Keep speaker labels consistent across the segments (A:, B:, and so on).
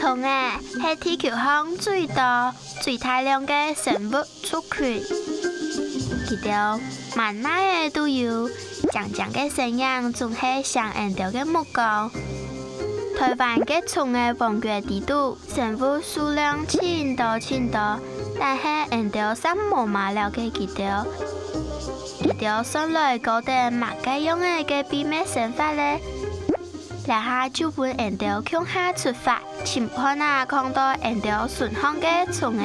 A: 虫是地球上最多、最大量的生物族群，佢哋慢慢都有长长的身影，总是上岸到的目光。台湾的虫的王国地图，生物数量千多，但是岸到三无马了的佢哋上来搞得马个样的秘密生法咧。然后就本岸到向下出发，前看看到岸到顺航的虫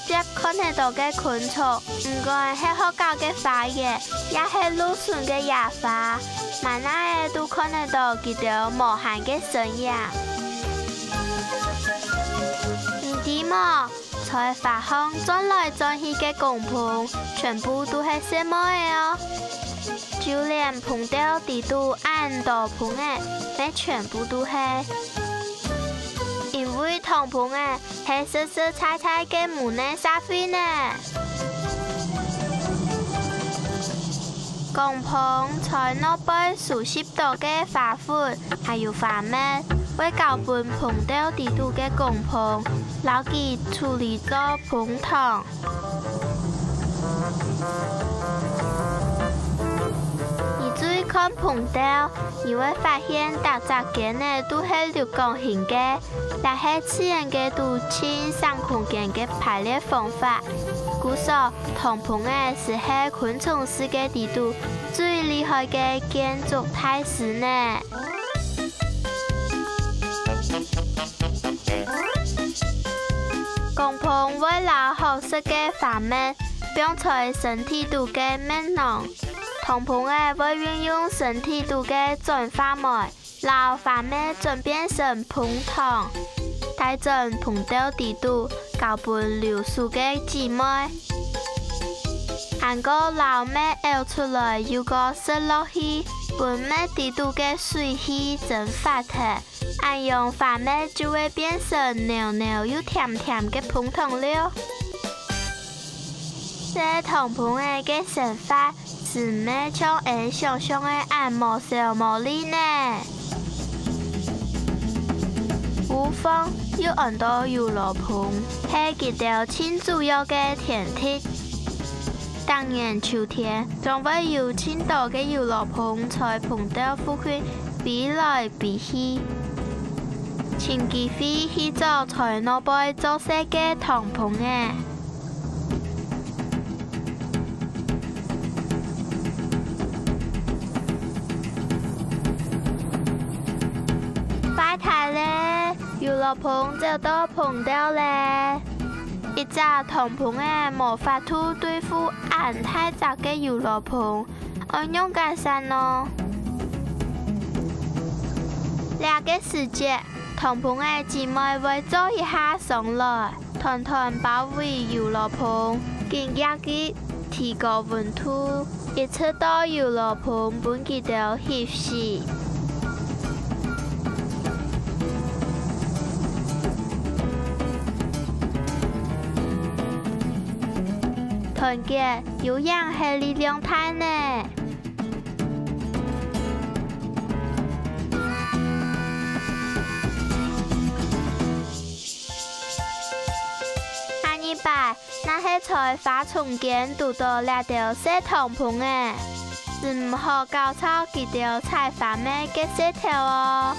A: 接看得到嘅昆虫，唔管系好高嘅花叶，也系露顺嘅野花，慢慢都看得到佢哋无限嘅身影。唔知么，在花巷转来转去嘅公棚，全部都系什么嘅哦？就连碰到地度按到棚嘅，全部都系。因为糖棚系色色彩彩嘅木乃沙飞呢。公棚在那杯数十多嘅花款，还有花蜜，为搞本碰到地度嘅公棚，老佢处理做棚糖。看碰到，你会发现大杂件都是流光型嘅，但是自然嘅都亲上空间嘅排列方法。故说糖棚是喺昆虫世界地度最厉害嘅建筑大师呢。公棚为了好食嘅花蜜，并在身体度嘅面囊。糖棚会运用身体度嘅转化酶，让花蜜转变成膨糖，带进膨到地度，搞本流苏嘅姊妹。按个老蜜熬出来，又个塞落去，本蜜地度嘅水气蒸发脱，按用花蜜就会变成黏又甜嘅膨糖料。这糖棚嘅生法。是咩像想象的按摩小魔力呢？有风有很多游乐棚，是一条很主要的天体。当年秋天，总会有很多的游乐棚在棚道附近比来比去，请机会去找在那边做些嘅糖棚游乐棚就都碰到咧，一只糖棚无法度对付按太杂嘅游乐棚，按用简单咯。两个时节，糖棚姊妹会做一下上来，团团包围游乐棚，更加嘅提高温度，一直到游乐棚本佢哋休息。团结有氧系力量大呢。下一摆，那些在花丛间读到两条小糖棚是唔好搞错几条采花蜜嘅石头哦。